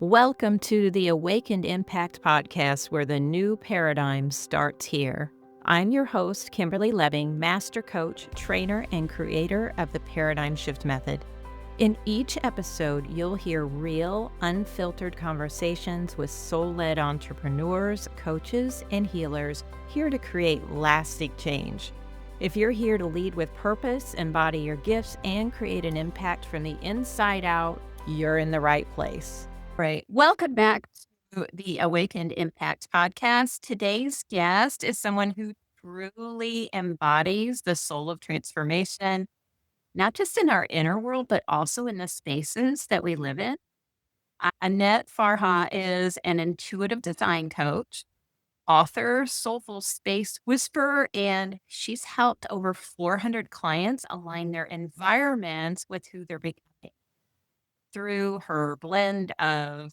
Welcome to the Awakened Impact podcast, where the new paradigm starts here. I'm your host, Kimberly Leving, master coach, trainer, and creator of the Paradigm Shift Method. In each episode, you'll hear real, unfiltered conversations with soul-led entrepreneurs, coaches, and healers here to create lasting change. If you're here to lead with purpose, embody your gifts, and create an impact from the inside out, you're in the right place. Right. Welcome back to the Awakened Impact podcast. Today's guest is someone who truly embodies the soul of transformation, not just in our inner world, but also in the spaces that we live in. Annette Farha is an intuitive design coach, author, soulful space whisperer, and she's helped over 400 clients align their environments with who they're becoming through her blend of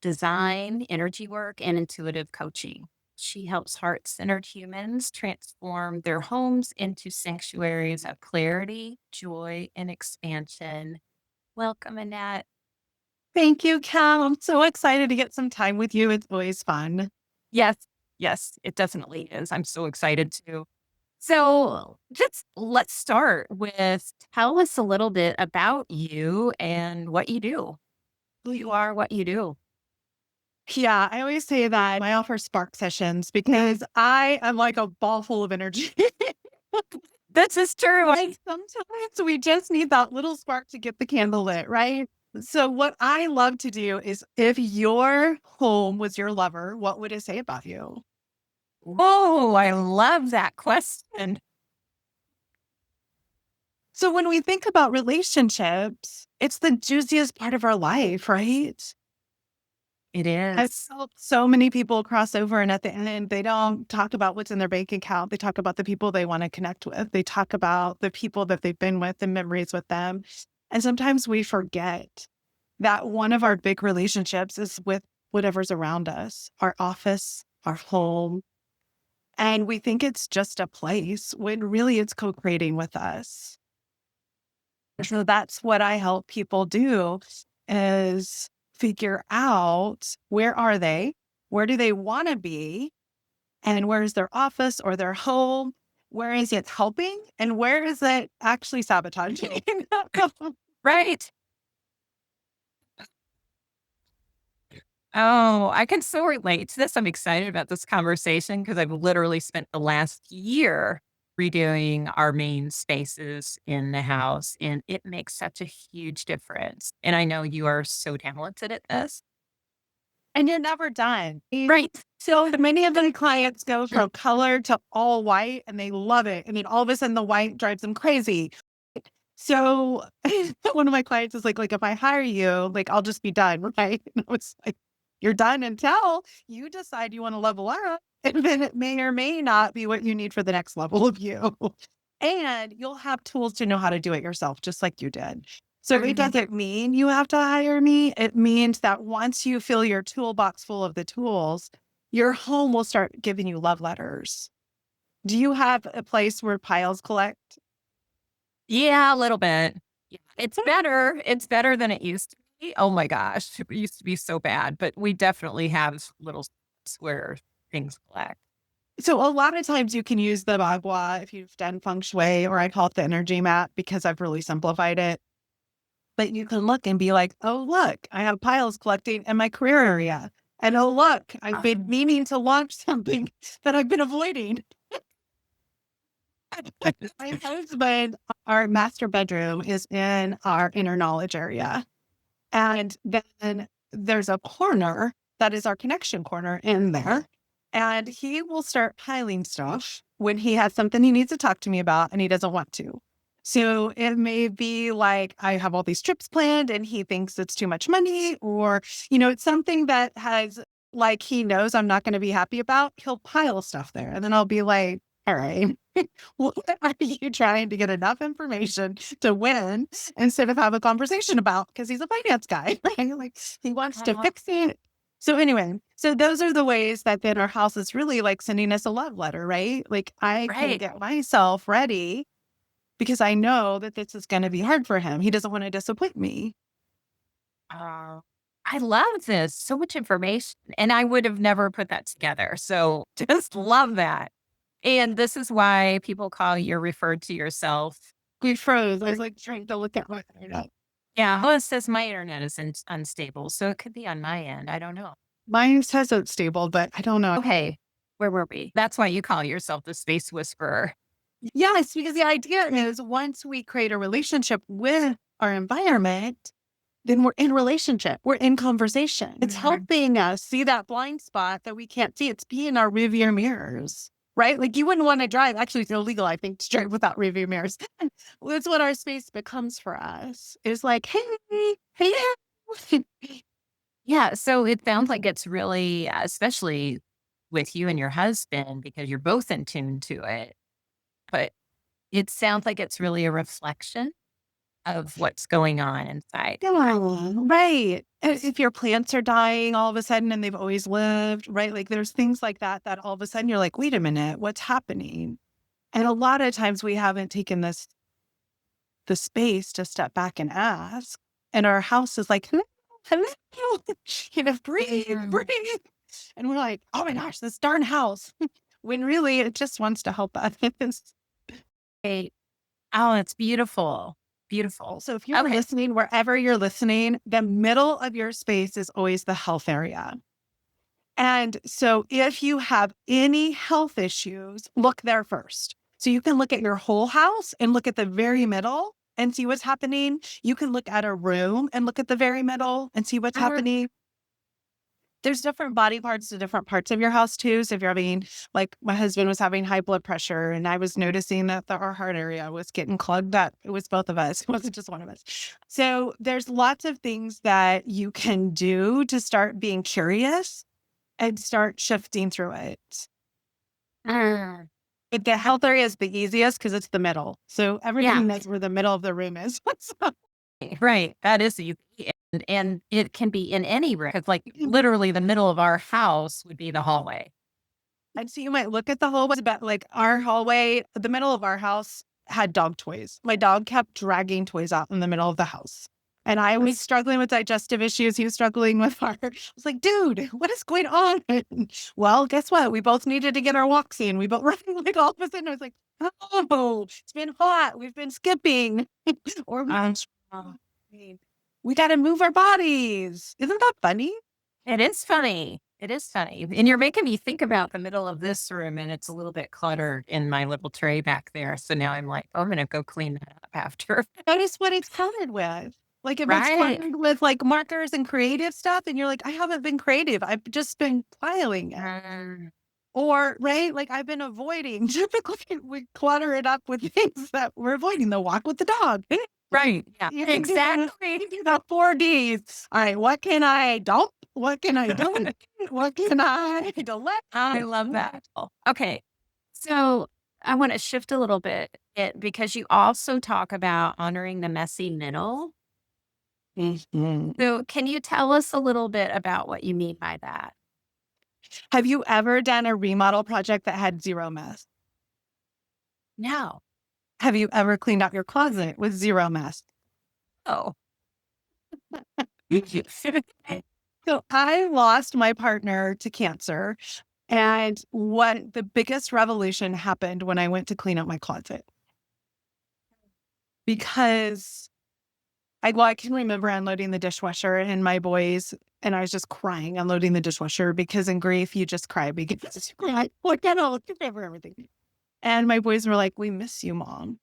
design, energy work, and intuitive coaching. She helps heart centered humans transform their homes into sanctuaries of clarity, joy, and expansion. Welcome, Annette. Thank you, Cal. I'm so excited to get some time with you. It's always fun. Yes, it definitely is. I'm so excited too. So, just let's start with tell us a little bit about you and what you do, who you are, what you do. Yeah, I always say that I offer spark sessions because I am like a ball full of energy. This is true. And sometimes we just need that little spark to get the candle lit, right? So, what I love to do is if your home was your lover, what would it say about you? Oh, I love that question. So, when we think about relationships, it's the juiciest part of our life, right? It I've is. helped so many people cross over, and at the end, they don't talk about what's in their bank account. They talk about the people they want to connect with. They talk about the people that they've been with, the memories with them. And sometimes we forget that one of our big relationships is with whatever's around us, our office, our home. And we think it's just a place when really it's co-creating with us. So that's what I help people do is figure out where are they? Where do they want to be? And where is their office or their home? Where is it helping? And where is it actually sabotaging? Right. Oh, I can so relate to this. I'm excited about this conversation because I've literally spent the last year redoing our main spaces in the house, and it makes such a huge difference. And I know you are so talented at this. And you're never done. Right. So many of the clients go from color to all white and they love it. And then all of a sudden the white drives them crazy. So one of my clients is like if I hire you, like I'll just be done, right? And I was like, you're done until you decide you want to level up. And then it may or may not be what you need for the next level of you. And you'll have tools to know how to do it yourself, just like you did. So it doesn't mean you have to hire me. It means that once you fill your toolbox full of the tools, your home will start giving you love letters. Do you have a place where piles collect? Yeah, a little bit. Yeah, it's better. It's better than it used to be. Oh my gosh. It used to be so bad, but we definitely have little spots where things collect. So a lot of times you can use the bagua if you've done feng shui, or I call it the energy map because I've really simplified it. But you can look and be like, oh, look, I have piles collecting in my career area. And oh, look, I've been meaning to launch something that I've been avoiding. My husband, our master bedroom is in our inner knowledge area. And then there's a corner that is our connection corner in there. And he will start piling stuff when he has something he needs to talk to me about and he doesn't want to. So it may be like I have all these trips planned and he thinks it's too much money, or, it's something that has like he knows I'm not going to be happy about. He'll pile stuff there. And then I'll be like, all right, what are you trying to get enough information to win instead of have a conversation about? Because he's a finance guy, right? Like he wants to fix it. So anyway, so those are the ways that then our house is really like sending us a love letter, right? Like I can get myself ready because I know that this is going to be hard for him. He doesn't want to disappoint me. I I love this. So much information. And I would have never put that together. So just love that. And this is why people call you referred to yourself. We froze. I was like trying to look at my internet. Yeah. Well, it says my internet is unstable. So it could be on my end. I don't know. Mine says it's stable, but I don't know. Okay. Where were we? That's why you call yourself the space whisperer. Yes, because the idea is once we create a relationship with our environment, then we're in relationship. We're in conversation. It's helping us see that blind spot that we can't see. It's being our rearview mirrors, right? Like you wouldn't want to drive. Actually, it's illegal, I think, to drive without rearview mirrors. That's what our space becomes for us. It's like, hey, hey. Yeah. So it sounds like it's really, especially with you and your husband, because you're both in tune to it. But it sounds like it's really a reflection of what's going on inside. Yeah, right. If your plants are dying all of a sudden and they've always lived, right? Like there's things like that, that all of a sudden you're like, wait a minute, what's happening? And a lot of times we haven't taken the space to step back and ask. And our house is like, hello, hello, breathe, breathe. And we're like, oh my gosh, this darn house. When really it just wants to help us. Hey, oh, it's beautiful. Beautiful. So if you're listening, wherever you're listening, the middle of your space is always the health area. And so if you have any health issues, look there first. So you can look at your whole house and look at the very middle and see what's happening. You can look at a room and look at the very middle and see what's happening. There's different body parts to different parts of your house too. So if you're having, like my husband was having high blood pressure and I was noticing that our heart area was getting clogged up. It was both of us. It wasn't just one of us. So there's lots of things that you can do to start being curious and start shifting through it. But the health area is the easiest because it's the middle. So everything that's where the middle of the room is. Right. That is easy. And it can be in any room. It's like literally the middle of our house would be the hallway. And so you might look at the hallway, but like our hallway, the middle of our house had dog toys. My dog kept dragging toys out in the middle of the house. And I was struggling with digestive issues. He was struggling with heart. I was like, dude, what is going on? Well, guess what? We both needed to get our walks in. We both, like all of a sudden I was like, oh, it's been hot. We've been skipping. Or we got to move our bodies. Isn't that funny? It is funny. It is funny. And you're making me think about the middle of this room, and it's a little bit cluttered in my little tray back there. So now I'm like, oh, I'm going to go clean that up after. Notice what it's counted with. Like if it's cluttered with like markers and creative stuff, and you're like, I haven't been creative. I've just been piling it. Or, right, like I've been avoiding. Typically, we clutter it up with things that we're avoiding. The walk with the dog. Right. Yeah. Exactly. The 4Ds. All right. What can I dump? What can I do? What can I delete? I love that. Okay. So I want to shift a little bit because you also talk about honoring the messy middle. So can you tell us a little bit about what you mean by that? Have you ever done a remodel project that had zero mess? No. Have you ever cleaned out your closet with zero mess? Oh. So I lost my partner to cancer. And what the biggest revelation happened when I went to clean out my closet. Because I can remember unloading the dishwasher and my boys, and I was just crying unloading the dishwasher because in grief, you just cry because you cry. Look at all, for everything. And my boys were like, we miss you, Mom.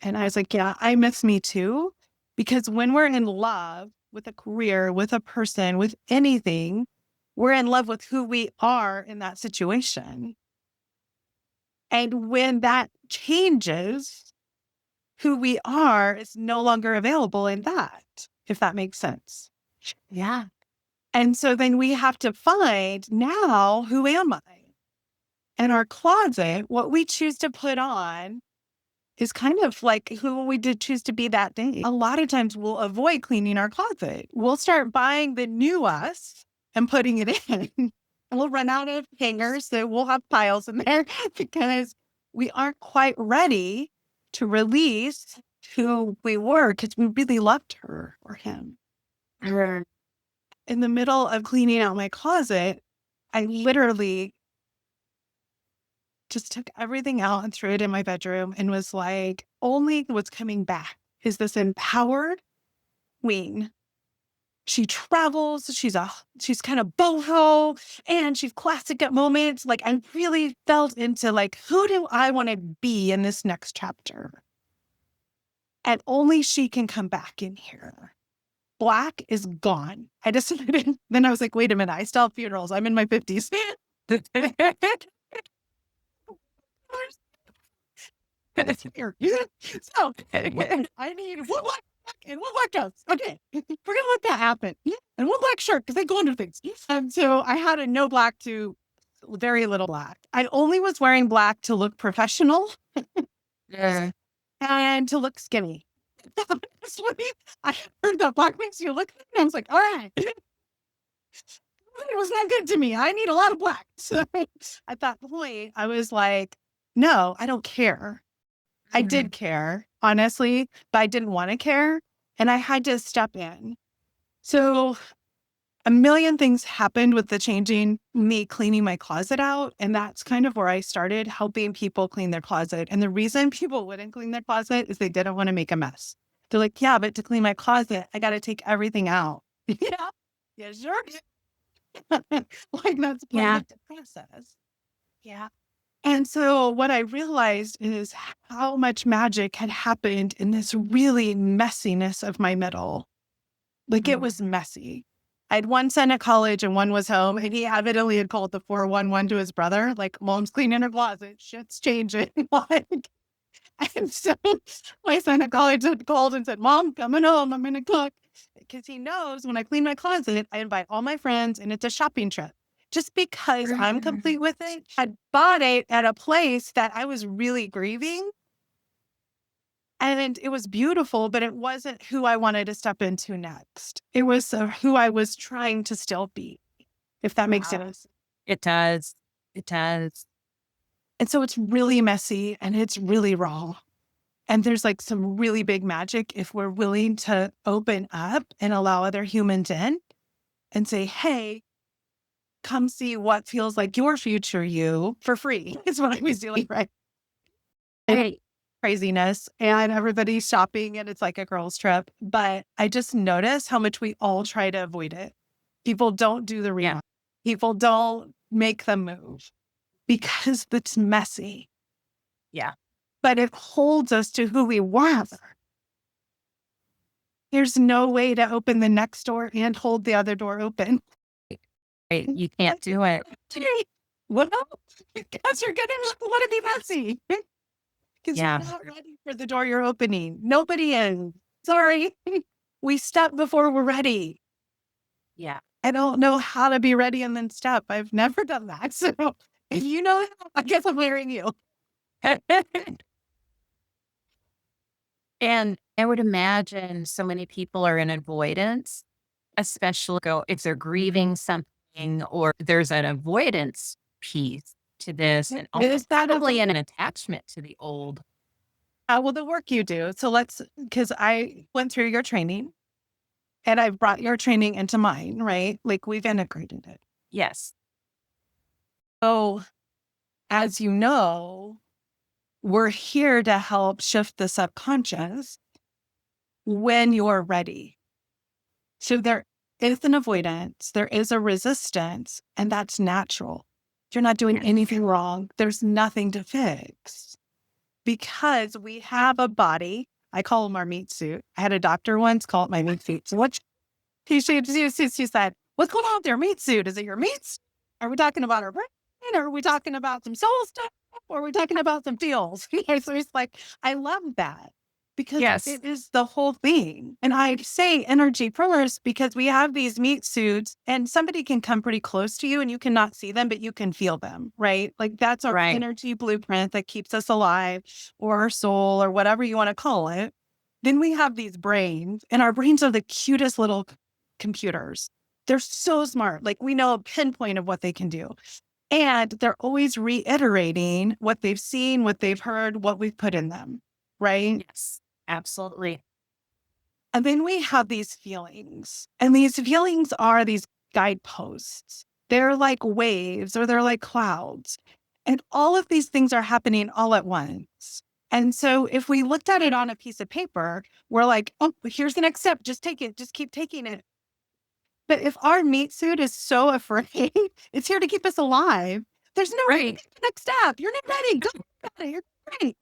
And I was like, yeah, I miss me too. Because when we're in love with a career, with a person, with anything, we're in love with who we are in that situation. And when that changes, who we are is no longer available in that, if that makes sense. Yeah. And so then we have to find now, who am I? And our closet, what we choose to put on is kind of like who we did choose to be that day. A lot of times we'll avoid cleaning our closet. We'll start buying the new us and putting it in. And we'll run out of hangers. So we'll have piles in there because we aren't quite ready to release who we were because we really loved her or him. in the middle of cleaning out my closet, I literally just took everything out and threw it in my bedroom and was like, only what's coming back is this empowered queen. She travels, she's kind of boho, and she's classic at moments. Like, I really felt into like, who do I want to be in this next chapter? And only she can come back in here. Black is gone. I decided, then I was like, wait a minute, I still have funerals. I'm in my 50s. It's here. So I need one black and one black dress. Okay. We're gonna let that happen. And one black shirt because they go under things. So I had a no black to very little black. I only was wearing black to look professional and to look skinny. I heard that black makes you look, and I was like, all right. It was not good to me. I need a lot of black. So at that point, I was like, no, I don't care. I did care, honestly, but I didn't want to care. And I had to step in. So a million things happened with me cleaning my closet out. And that's kind of where I started helping people clean their closet. And the reason people wouldn't clean their closet is they didn't want to make a mess. They're like, yeah, but to clean my closet, I got to take everything out. Yeah. Yeah, sure. Like that's part of the process. Yeah. And so what I realized is how much magic had happened in this really messiness of my middle. Like it was messy. I had one son at college and one was home, and he evidently had called the 411 to his brother, like, mom's cleaning her closet, shit's changing. Like, and so my son at college had called and said, Mom, coming home, I'm going to cook. Because he knows when I clean my closet, I invite all my friends and it's a shopping trip. Just because I'm complete with it, I'd bought it at a place that I was really grieving. And it was beautiful, but it wasn't who I wanted to step into next. It was who I was trying to still be, if that makes sense. It does. It does. And so it's really messy and it's really raw. And there's like some really big magic if we're willing to open up and allow other humans in and say, hey, come see what feels like your future you for free. It's what I was doing, right? Right. Craziness and everybody's shopping and it's like a girl's trip. But I just notice how much we all try to avoid it. People don't do the remodel. People don't make the move because it's messy. Yeah. But it holds us to who we were. There's no way to open the next door and hold the other door open. Right. You can't do it. Well, because you're going to want to be messy. Because you're not ready for the door you're opening. Nobody is. Sorry. We step before we're ready. Yeah. I don't know how to be ready and then step. I've never done that. So if you know that, I guess I'm marrying you. And I would imagine so many people are in avoidance, especially if they're grieving something or there's an avoidance piece to this, and Is that probably an attachment to the old. Well, the work you do. So because I went through your training and I've brought your training into mine, right? Like we've integrated it. Yes. So as you know, we're here to help shift the subconscious when you're ready. So there is an avoidance, there is a resistance, and that's natural. You're not doing anything wrong. There's nothing to fix because we have a body. I call them our meat suit. I had a doctor once call it my meat suit. So she said, what's going on with your meat suit? Is it your meats? Are we talking about our brain? Or are we talking about some soul stuff? Or are we talking about some feels? So it's like, I love that because it is the whole thing. And I say energy first because we have these meat suits and somebody can come pretty close to you and you cannot see them, but you can feel them, right? Like that's our energy blueprint that keeps us alive, or our soul, or whatever you want to call it. Then we have these brains, and our brains are the cutest little computers. They're so smart. Like we know a pinpoint of what they can do. And they're always reiterating what they've seen, what they've heard, what we've put in them. Right? Yes, absolutely. And then we have these feelings, and these feelings are these guideposts. They're like waves or they're like clouds. And all of these things are happening all at once. And so if we looked at it on a piece of paper, we're like, oh, here's the next step. Just take it. Just keep taking it. But if our meat suit is so afraid, it's here to keep us alive. There's no Right. next step. You're not ready. Don't worry about it. You're great.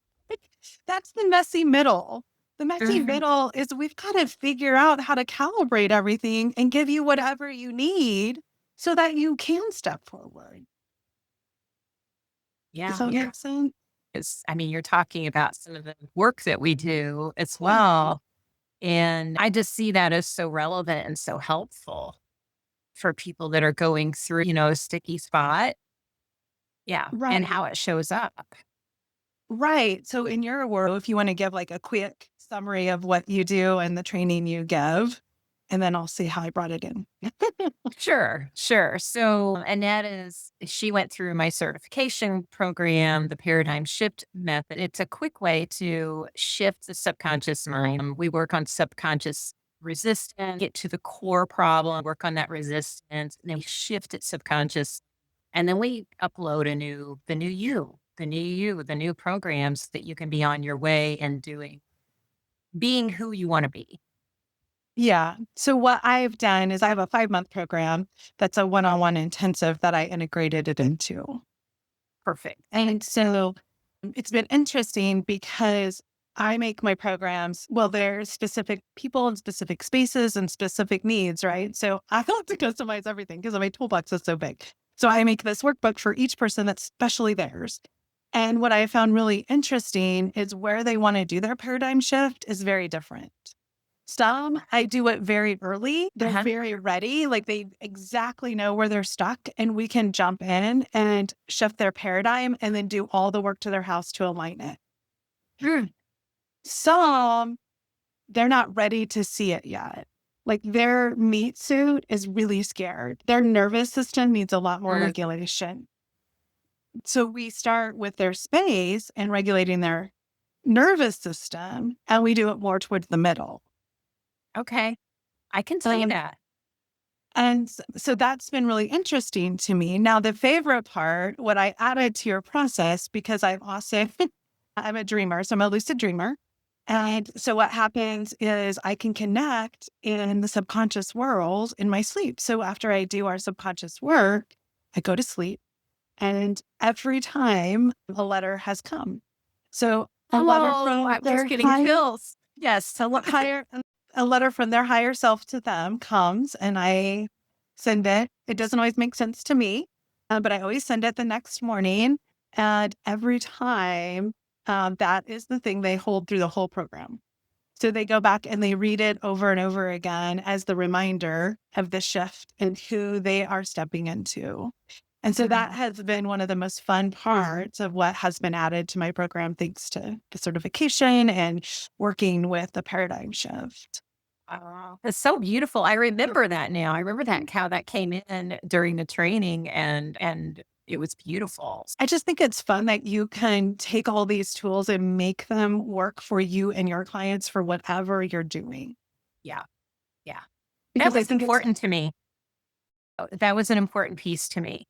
That's the messy middle. The messy middle is we've got to figure out how to calibrate everything and give you whatever you need so that you can step forward. Yeah. Does that make sense? I mean, you're talking about some of the work that we do as well. And I just see that as so relevant and so helpful for people that are going through, a sticky spot. Yeah. And Right. how it shows up. Right. So in your world, if you want to give like a quick summary of what you do and the training you give, and then I'll see how I brought it in. Sure, sure. So she went through my certification program, the paradigm shift method. It's a quick way to shift the subconscious mind. We work on subconscious resistance, get to the core problem, work on that resistance, and then we shift it subconscious. And then we upload the new programs that you can be on your way and being who you want to be. Yeah. So what I've done is I have a 5-month program that's a one-on-one intensive that I integrated it into. Perfect. And so it's been interesting because I make my programs, well, there's specific people and specific spaces and specific needs, right? So I have to customize everything because my toolbox is so big. So I make this workbook for each person that's specially theirs. And what I found really interesting is where they want to do their paradigm shift is very different. Some, I do it very early. They're very ready. Like they exactly know where they're stuck and we can jump in and shift their paradigm and then do all the work to their house to align it. Some, they're not ready to see it yet. Like their meat suit is really scared. Their nervous system needs a lot more regulation. So we start with their space and regulating their nervous system, and we do it more towards the middle. Okay. I can see that. And so that's been really interesting to me. Now, the favorite part, what I added to your process, because I'm a dreamer, so I'm a lucid dreamer. And so what happens is I can connect in the subconscious world in my sleep. So after I do our subconscious work, I go to sleep and every time a letter has come. So a letter from I'm their just getting chills. Yes. a letter from their higher self to them comes and I send it. It doesn't always make sense to me, but I always send it the next morning. And every time, that is the thing they hold through the whole program. So they go back and they read it over and over again as the reminder of the shift and who they are stepping into. And so that has been one of the most fun parts of what has been added to my program, thanks to the certification and working with the paradigm shift. Oh, it's so beautiful. I remember that now. I remember that how that came in during the training and it was beautiful. I just think it's fun that you can take all these tools and make them work for you and your clients for whatever you're doing. Yeah. Yeah. Because That I was think important to me. That was an important piece to me.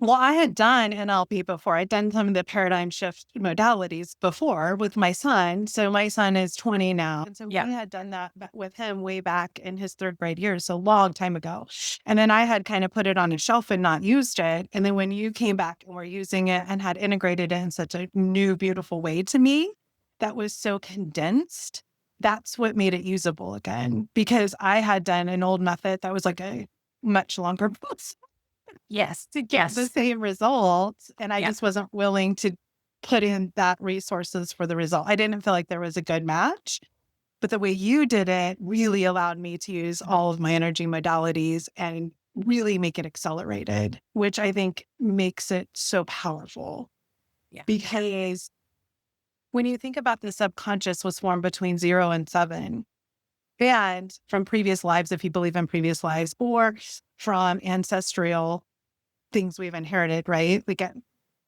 well, I had done NLP before. I'd done some of the paradigm shift modalities before with my son. So my son is 20 now. And so we had done that with him way back in his 3rd grade year. So long time ago. And then I had kind of put it on a shelf and not used it. And then when you came back and were using it and had integrated it in such a new, beautiful way to me, that was so condensed. That's what made it usable again, because I had done an old method that was like a much longer process. Yes. To get the same results. And I just wasn't willing to put in that resources for the result. I didn't feel like there was a good match, but the way you did it really allowed me to use all of my energy modalities and really make it accelerated, which I think makes it so powerful. Yeah. Because when you think about the subconscious was formed between 0 and 7, and from previous lives, if you believe in previous lives, or from ancestral things we've inherited, right? Like at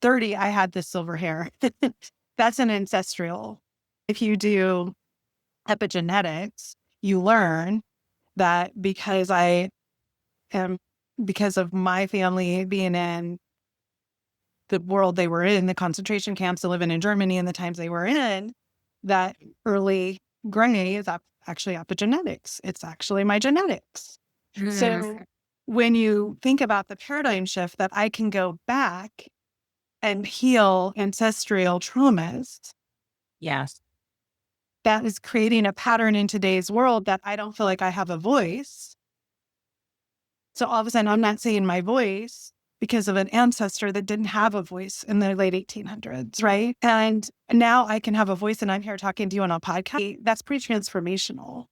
30, I had this silver hair. That's an ancestral. If you do epigenetics, you learn that because because of my family being in the world they were in, the concentration camps, living in Germany and the times they were in, that early gray is actually epigenetics. It's actually my genetics. So when you think about the paradigm shift that I can go back and heal ancestral traumas, Yes. that is creating a pattern in today's world that I don't feel like I have a voice. So all of a sudden, I'm not saying my voice because of an ancestor that didn't have a voice in the late 1800s, right? And now I can have a voice and I'm here talking to you on a podcast. That's pretty transformational,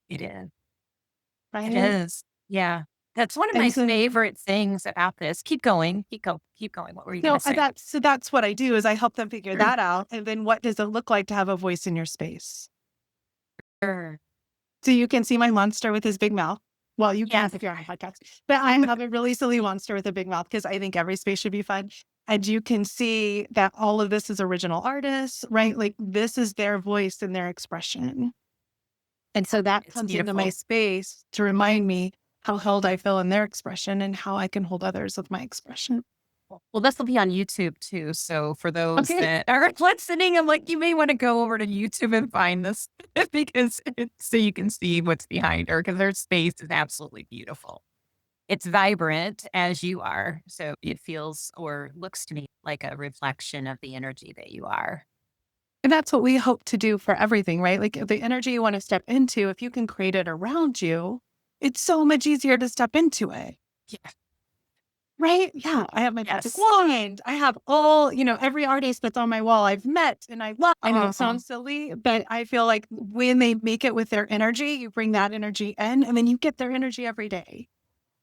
It is. right? It is. Yeah. That's one of my And so, favorite things about this. Keep going. Keep going. What were you going to say? that's what I do is I help them figure that out. And then what does it look like to have a voice in your space? Sure. So you can see my monster with his big mouth. Well, you can't Yes. if you're on a podcast, but I have a really silly monster with a big mouth because I think every space should be fun. And you can see that all of this is original artists, right? Like this is their voice and their expression. And so that It's comes into my beautiful. space to remind me how held I feel in their expression and how I can hold others with my expression. Well, this will be on YouTube too. So for those Okay. that are listening, I'm like, you may want to go over to YouTube and find this because so you can see what's behind her because her space is absolutely beautiful. It's vibrant as you are. So it feels or looks to me like a reflection of the energy that you are. And that's what we hope to do for everything, right? Like the energy you want to step into, if you can create it around you, it's so much easier to step into it. Yeah. Right? Yeah. I have my magic Yes. wand. I have all, every artist that's on my wall I've met and I love. I know it sounds silly, but I feel like when they make it with their energy, you bring that energy in and then you get their energy every day.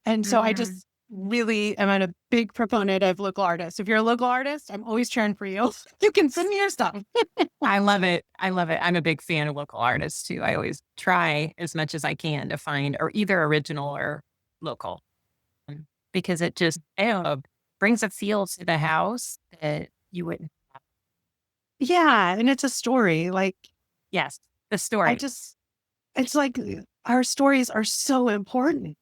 And so I just really am a big proponent of local artists. If you're a local artist, I'm always cheering for you. You can send me your stuff. I love it. I love it. I'm a big fan of local artists too. I always try as much as I can to find or either original or local because it just brings a feel to the house that you wouldn't. Yeah. And it's a story. Like, Yes, the I story. just, it's like our stories are so important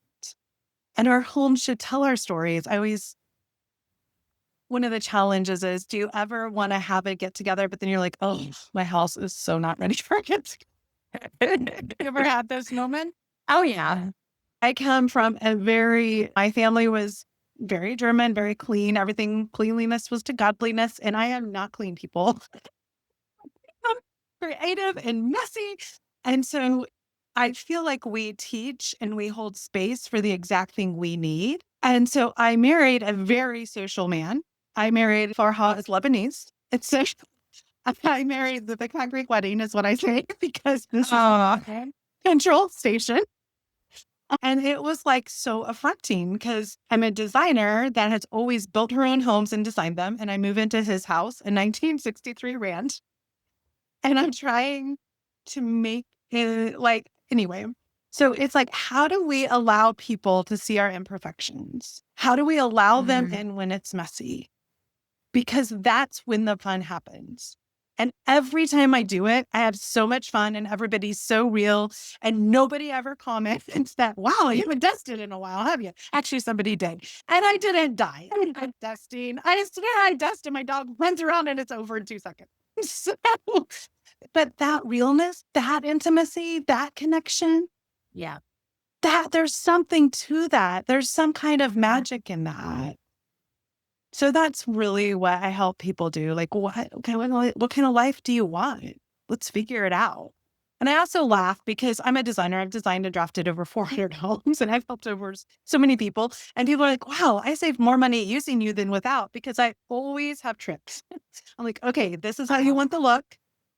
and our homes should tell our stories. One of the challenges is, do you ever want to have a get together, but then you're like, oh, my house is so not ready for a get together. You ever had those moments? Oh yeah. I come from my family was very German, very clean. Everything cleanliness was to godliness. And I am not clean people. I'm creative and messy. And so I feel like we teach and we hold space for the exact thing we need. And so I married a very social man. I married Farha is Lebanese. It's so I married the concrete wedding is what I say because this is control station. And it was like so affronting because I'm a designer that has always built her own homes and designed them. And I move into his house in 1963 Ranch. And I'm trying to make it anyway. So it's like, how do we allow people to see our imperfections? How do we allow them in when it's messy? Because that's when the fun happens. And every time I do it, I have so much fun and everybody's so real and nobody ever comments that, wow, you haven't dusted in a while, have you? Actually, somebody did. And I didn't die. I'm dusting. I dust and my dog runs around and it's over in 2 seconds. So, but that realness, that intimacy, that connection, Yeah. that there's something to that. There's some kind of magic in that. So that's really what I help people do. Like, what kind of life do you want? Let's figure it out. And I also laugh because I'm a designer. I've designed and drafted over 400 homes and I've helped over so many people. And people are like, wow, I saved more money using you than without because I always have tricks. I'm like, okay, this is how you want the look.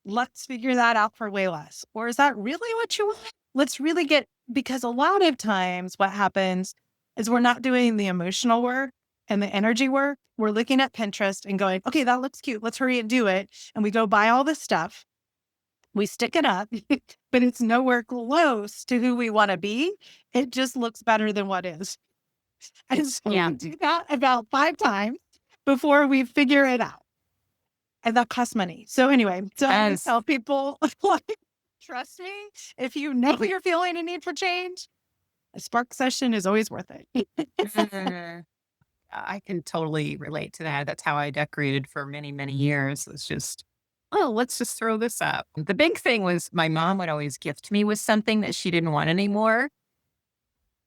Let's figure that out for way less. Or is that really what you want? Let's really because a lot of times what happens is we're not doing the emotional work and the energy work. We're looking at Pinterest and going, okay, that looks cute. Let's hurry and do it. And we go buy all this stuff. We stick it up, but it's nowhere close to who we want to be. It just looks better than what is. And so we do that about 5 times before we figure it out. And that costs money. So anyway, so I always tell people, Trust me, if you know you're feeling a need for change, a spark session is always worth it. I can totally relate to that. That's how I decorated for many, many years. It's just, oh, let's just throw this up. The big thing was my mom would always gift me with something that she didn't want anymore.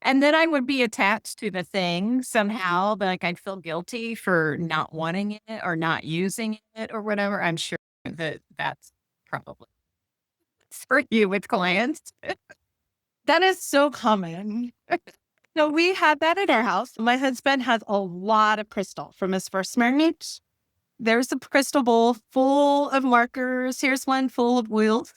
And then I would be attached to the thing somehow, but like I'd feel guilty for not wanting it or not using it or whatever. I'm sure that that's probably for you with clients. That is so common. So we had that at our house. My husband has a lot of crystal from his first marriage. There's a crystal bowl full of markers. Here's one full of wheels.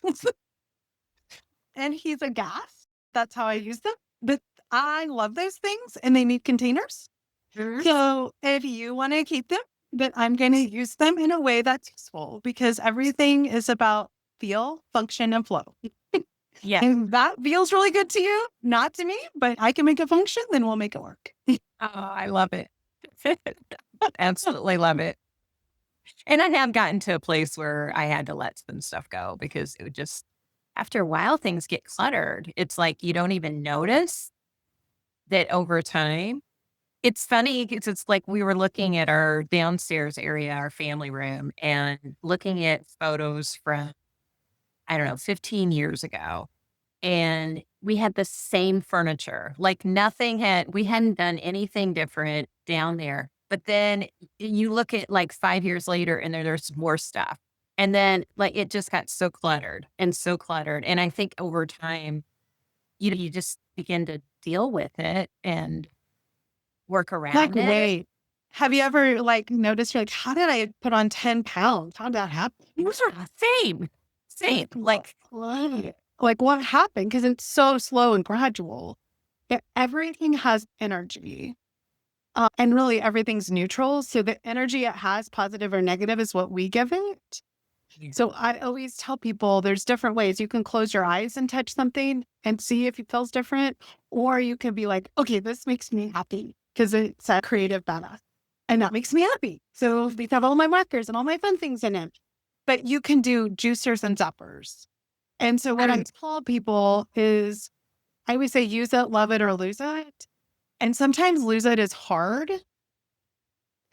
And he's a gas. That's how I use them. But I love those things and they need containers. Mhm. So if you want to keep them, then I'm going to use them in a way that's useful because everything is about feel, function, and flow. Yeah. And that feels really good to you, not to me, but I can make it function, then we'll make it work. Oh, I love it. Absolutely love it. And I have gotten to a place where I had to let some stuff go because it would just, after a while, things get cluttered. It's like you don't even notice that over time. It's funny because it's like we were looking at our downstairs area, our family room, and looking at photos from, I don't know, 15 years ago. And we had the same furniture. Like we hadn't done anything different down there. But then you look at like 5 years later and there's more stuff. And then like it just got so cluttered and so cluttered. And I think over time, you just begin to deal with it and work Like, around it. wait, have you ever noticed you're like, how did I put on 10 pounds? How did that happen? Those are the same. Same. Like, Like what happened? Because it's so slow and gradual. Everything has energy. And really everything's neutral. So the energy it has, positive or negative, is what we give it. So I always tell people there's different ways. You can close your eyes and touch something and see if it feels different. Or you can be like, okay, this makes me happy because it's a creative badass. And that makes me happy. So these have all my markers and all my fun things in it. But you can do juicers and zappers. And so what I tell people is I always say use it, love it, or lose it. And sometimes lose it is hard.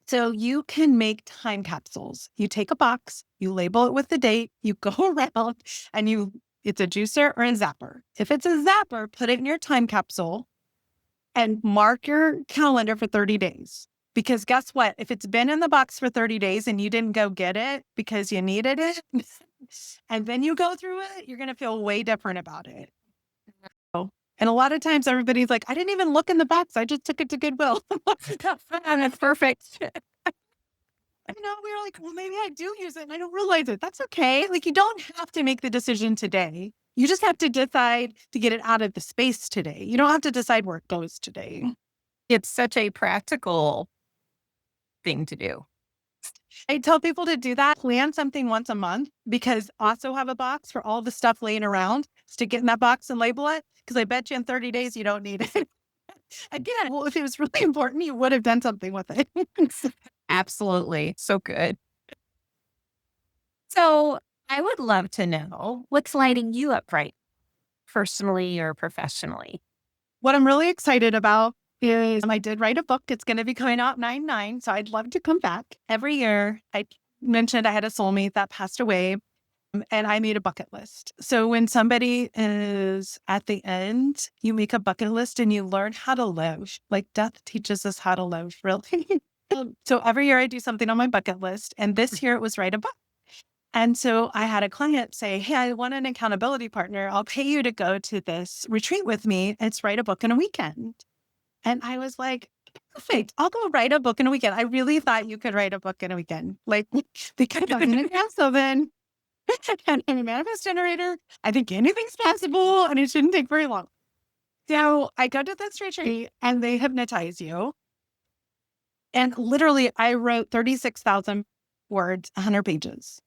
So you can make time capsules. You take a box, you label it with the date, you go around and it's a juicer or a zapper. If it's a zapper, put it in your time capsule and mark your calendar for 30 days. Because guess what? If it's been in the box for 30 days and you didn't go get it because you needed it, and then you go through it, you're going to feel way different about it. And a lot of times everybody's like, I didn't even look in the box. I just took it to Goodwill. and that's perfect. We were like, well, maybe I do use it and I don't realize it. That's okay. Like, you don't have to make the decision today. You just have to decide to get it out of the space today. You don't have to decide where it goes today. It's such a practical thing to do. I tell people to do that. Plan something once a month because also have a box for all the stuff laying around. Stick it in that box and label it because I bet you in 30 days you don't need it. Again, well, if it was really important, you would have done something with it. Absolutely. So good. So I would love to know what's lighting you up right personally or professionally. What I'm really excited about is I did write a book. It's going to be coming out 9/9. So I'd love to come back every year. I mentioned I had a soulmate that passed away and I made a bucket list. So when somebody is at the end, you make a bucket list and you learn how to live. Like death teaches us how to live, really. So every year I do something on my bucket list. And this year it was write a book. And so I had a client say, hey, I want an accountability partner. I'll pay you to go to this retreat with me. It's write a book in a weekend. And I was like, perfect. I'll go write a book in a weekend. I really thought you could write a book in a weekend. Like, because I'm an so then and I'm a manifest generator. I think anything's possible and it shouldn't take very long. So I go to this retreat and they hypnotize you. And literally I wrote 36,000 words, 100 pages.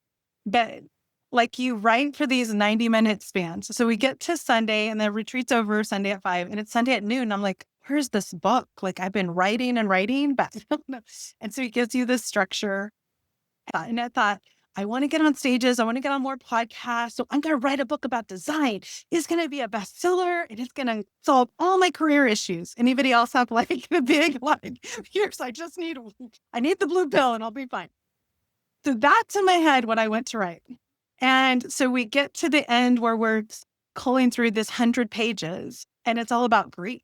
But like you write for these 90-minute spans. So we get to Sunday and the retreat's over Sunday at 5 and it's Sunday at noon. I'm like, where's this book? Like I've been writing and writing, but I don't know. And so he gives you this structure. And I thought, I want to get on stages. I want to get on more podcasts. So I'm going to write a book about design. It's going to be a bestseller and it's going to solve all my career issues. Anybody else have like the big, like, here's, I need the blue pill and I'll be fine. So that's in my head what I went to write. And so we get to the end where we're culling through this 100 pages and it's all about grief.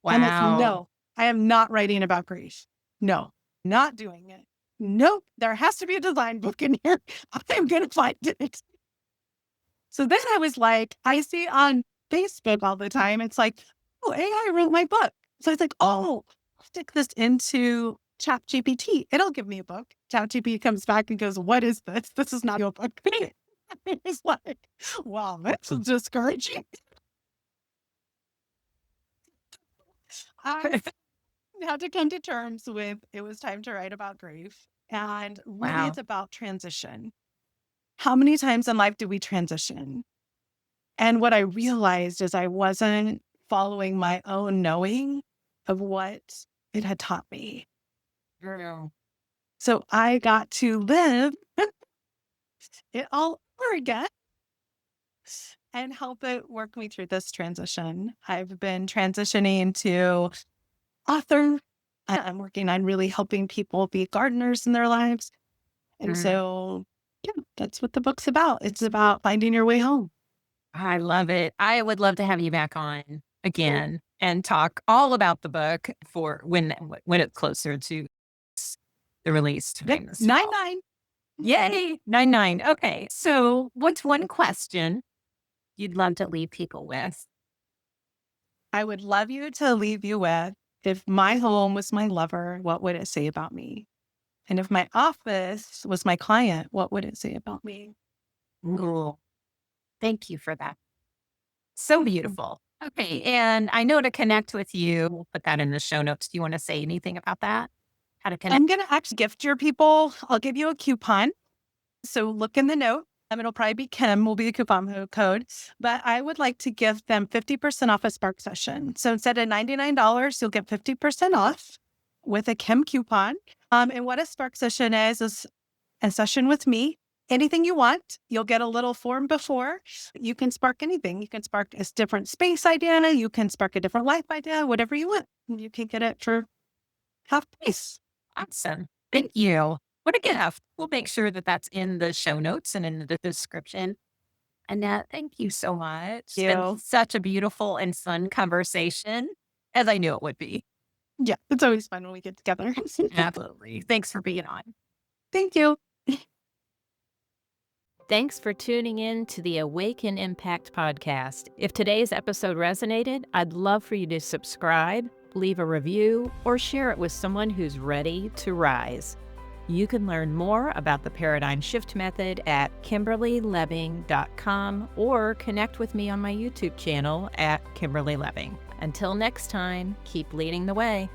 Wow. And it's no, I am not writing about grief. No, not doing it. Nope, there has to be a design book in here. I'm going to find it. So then I was like, I see on Facebook all the time, it's like, oh, AI wrote my book. So I was like, oh, I'll stick this into ChatGPT. It'll give me a book. ChatGPT comes back and goes, what is this? This is not your book. It's like, wow, that's discouraging. I had to come to terms with it was time to write about grief. And really, it's about transition. How many times in life do we transition? And what I realized is I wasn't following my own knowing of what it had taught me. So I got to live it all over again and help it work me through this transition. I've been transitioning to author. I'm working on really helping people be gardeners in their lives. And so, yeah, that's what the book's about. It's about finding your way home. I love it. I would love to have you back on again and talk all about the book for when it's closer to the release time. 9/9. Yay, 9/9. Okay, so what's one question you'd love to leave people with? I would love you to leave you with, if my home was my lover, what would it say about me? And if my office was my client, what would it say about me? Ooh, thank you for that. So beautiful. Okay, and I know to connect with you, we'll put that in the show notes. Do you want to say anything about that? How to connect? I'm going to actually gift your people. I'll give you a coupon. So look in the note. It'll probably be Kim will be a coupon code, but I would like to give them 50% off a Spark session. So instead of $99, you'll get 50% off with a Kim coupon. And what a Spark session is a session with me. Anything you want, you'll get a little form before. You can spark anything. You can spark a different space idea. You can spark a different life idea, whatever you want. You can get it for half price. Awesome. Thank you. What a gift. We'll make sure that that's in the show notes and in the description. Annette, thank you so much. It's been such a beautiful and fun conversation, as I knew it would be. Yeah, it's always fun when we get together. Absolutely. Thanks for being on. Thank you. Thanks for tuning in to the Awaken Impact podcast. If today's episode resonated, I'd love for you to subscribe, leave a review, or share it with someone who's ready to rise. You can learn more about the Paradigm Shift Method at KimberlyLeving.com or connect with me on my YouTube channel at Kimberly Leving. Until next time, keep leading the way.